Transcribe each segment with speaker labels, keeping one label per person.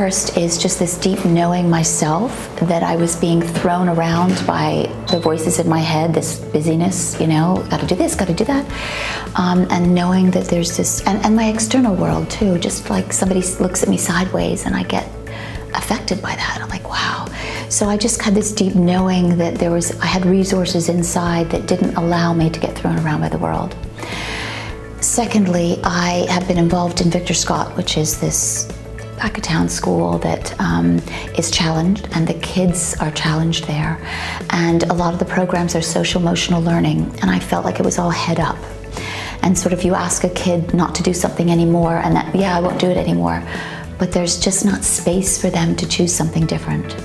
Speaker 1: First is just this deep knowing myself that I was being thrown around by the voices in my head, this busyness, you know, gotta do this, gotta do that. And knowing that there's this, and my external world too, just like somebody looks at me sideways and I get affected by that. I'm like, wow. So I just had this deep knowing that I had resources inside that didn't allow me to get thrown around by the world. Secondly, I have been involved in Victor Scott, which is this back of town school that is challenged, and the kids are challenged there. And a lot of the programs are social emotional learning, and I felt like it was all head up. And sort of you ask a kid not to do something anymore, and that, yeah, I won't do it anymore. But there's just not space for them to choose something different.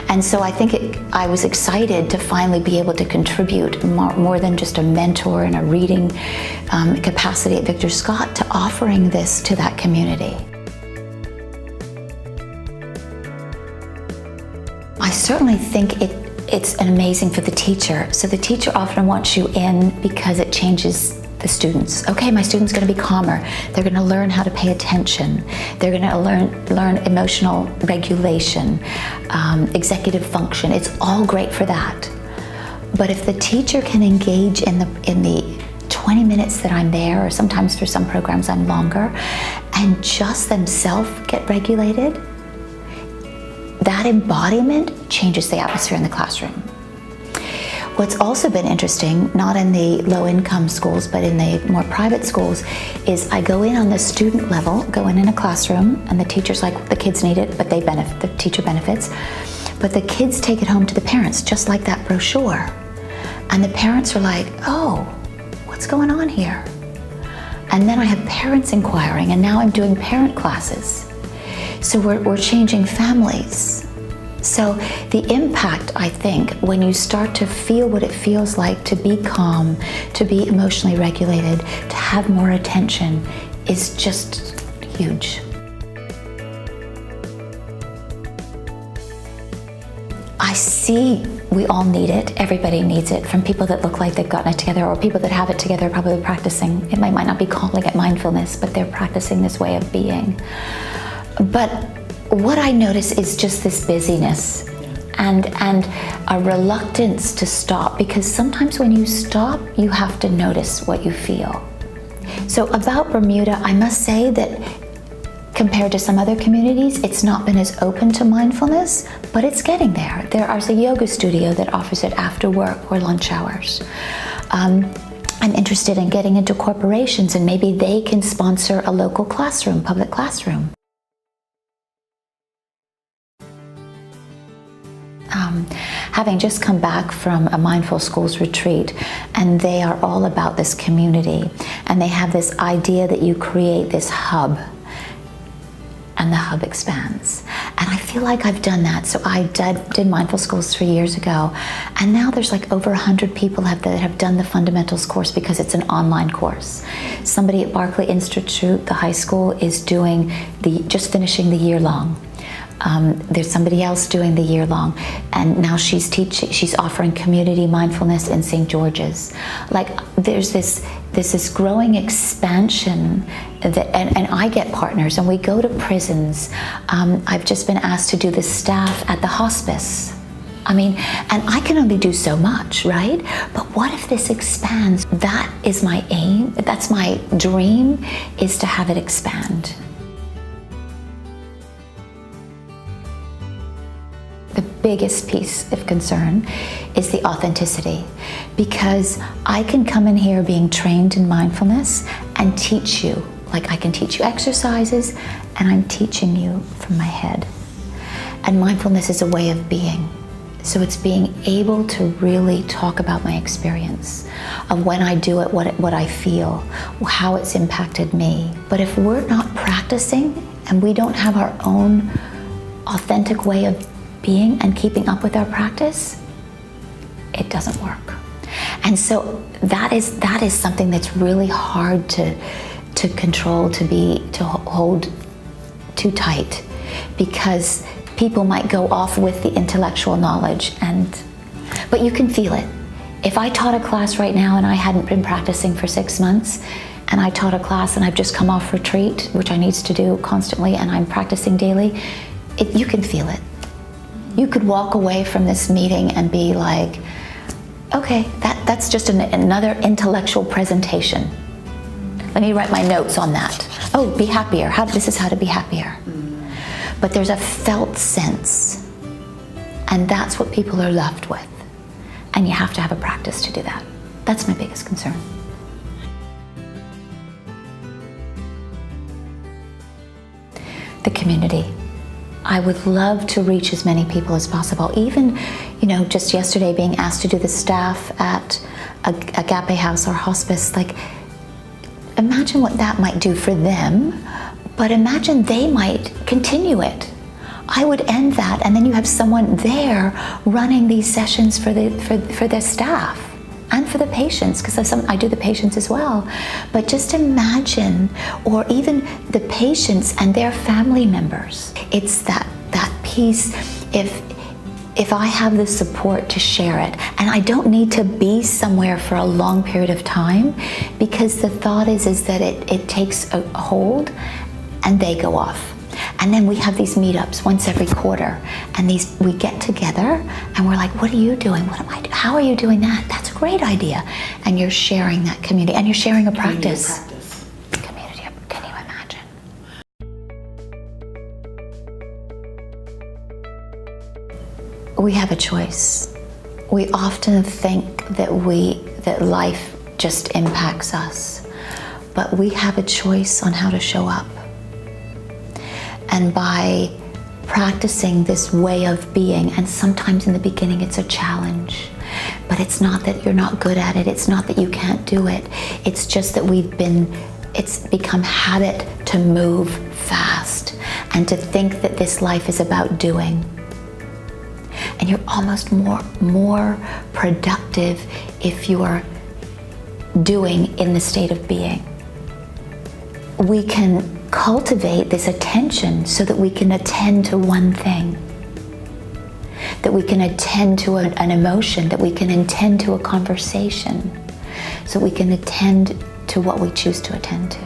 Speaker 1: And so I think I was excited to finally be able to contribute more than just a mentor and a reading capacity at Victor Scott to offering this to that community. I certainly think it's amazing for the teacher. So the teacher often wants you in because it changes the students. Okay, my student's going to be calmer. They're going to learn how to pay attention. They're going to learn emotional regulation, executive function. It's all great for that. But if the teacher can engage in the 20 minutes that I'm there, or sometimes for some programs I'm longer, and just themselves get regulated, that embodiment changes the atmosphere in the classroom. What's also been interesting, not in the low-income schools, but in the more private schools, is I go in on the student level, go in a classroom, and the teacher's like, the kids need it, but they benefit, the teacher benefits. But the kids take it home to the parents, just like that brochure. And the parents are like, oh, what's going on here? And then I have parents inquiring, and now I'm doing parent classes. So we're changing families. So the impact, I think, when you start to feel what it feels like to be calm, to be emotionally regulated, to have more attention, is just huge. I see we all need it. Everybody needs it, from people that look like they've gotten it together, or people that have it together, probably practicing. It might not be calling it mindfulness, but they're practicing this way of being. But what I notice is just this busyness and a reluctance to stop, because sometimes when you stop, you have to notice what you feel. So about Bermuda, I must say that compared to some other communities, it's not been as open to mindfulness, but it's getting there. There is a yoga studio that offers it after work or lunch hours. I'm interested in getting into corporations, and maybe they can sponsor a local classroom, public classroom. Having just come back from a Mindful Schools retreat, and they are all about this community, and they have this idea that you create this hub, and the hub expands. And I feel like I've done that. So I did Mindful Schools 3 years ago, and now there's like over 100 people that have done the fundamentals course, because it's an online course. Somebody at Barclay Institute, the high school, is doing just finishing the year long. There's somebody else doing the year long, and now she's offering community mindfulness in St. George's. Like, there's this growing expansion that, and I get partners, and we go to prisons. I've just been asked to do the staff at the hospice. I mean, and I can only do so much, right? But what if this expands? That is my aim. That's my dream, is to have it expand. The biggest piece of concern is the authenticity, because I can come in here being trained in mindfulness and teach you, like I can teach you exercises, and I'm teaching you from my head. And mindfulness is a way of being. So it's being able to really talk about my experience of when I do it, what I feel, how it's impacted me. But if we're not practicing and we don't have our own authentic way of being and keeping up with our practice, it doesn't work. And so that is something that's really hard to control, to hold too tight, because people might go off with the intellectual knowledge, but you can feel it. If I taught a class right now and I hadn't been practicing for 6 months, and I taught a class and I've just come off retreat, which I need to do constantly, and I'm practicing daily, you can feel it. You could walk away from this meeting and be like, okay, that's just another intellectual presentation. Let me write my notes on that. Oh, be happier. This is how to be happier. But there's a felt sense, and that's what people are left with. And you have to have a practice to do that. That's my biggest concern. The community. I would love to reach as many people as possible. Even, just yesterday being asked to do the staff at Agape House or hospice, like, imagine what that might do for them, but imagine they might continue it. I would end that, and then you have someone there running these sessions for their staff and for the patients, because I do the patients as well. But just imagine, or even the patients and their family members. It's that piece. If I have the support to share it, and I don't need to be somewhere for a long period of time, because the thought is that it takes a hold and they go off. And then we have these meetups once every quarter, and we get together and we're like, what are you doing? What am I doing? How are you doing that? That's a great idea. And you're sharing that community, and you're sharing a practice. Community, can you imagine? We have a choice. We often think that life just impacts us, but we have a choice on how to show up. And by practicing this way of being, and sometimes in the beginning it's a challenge, but it's not that you're not good at it, it's not that you can't do it, it's just that it's become habit to move fast and to think that this life is about doing. And you're almost more productive if you are doing in the state of being. We can cultivate this attention so that we can attend to one thing, that we can attend to an emotion, that we can attend to a conversation, so we can attend to what we choose to attend to.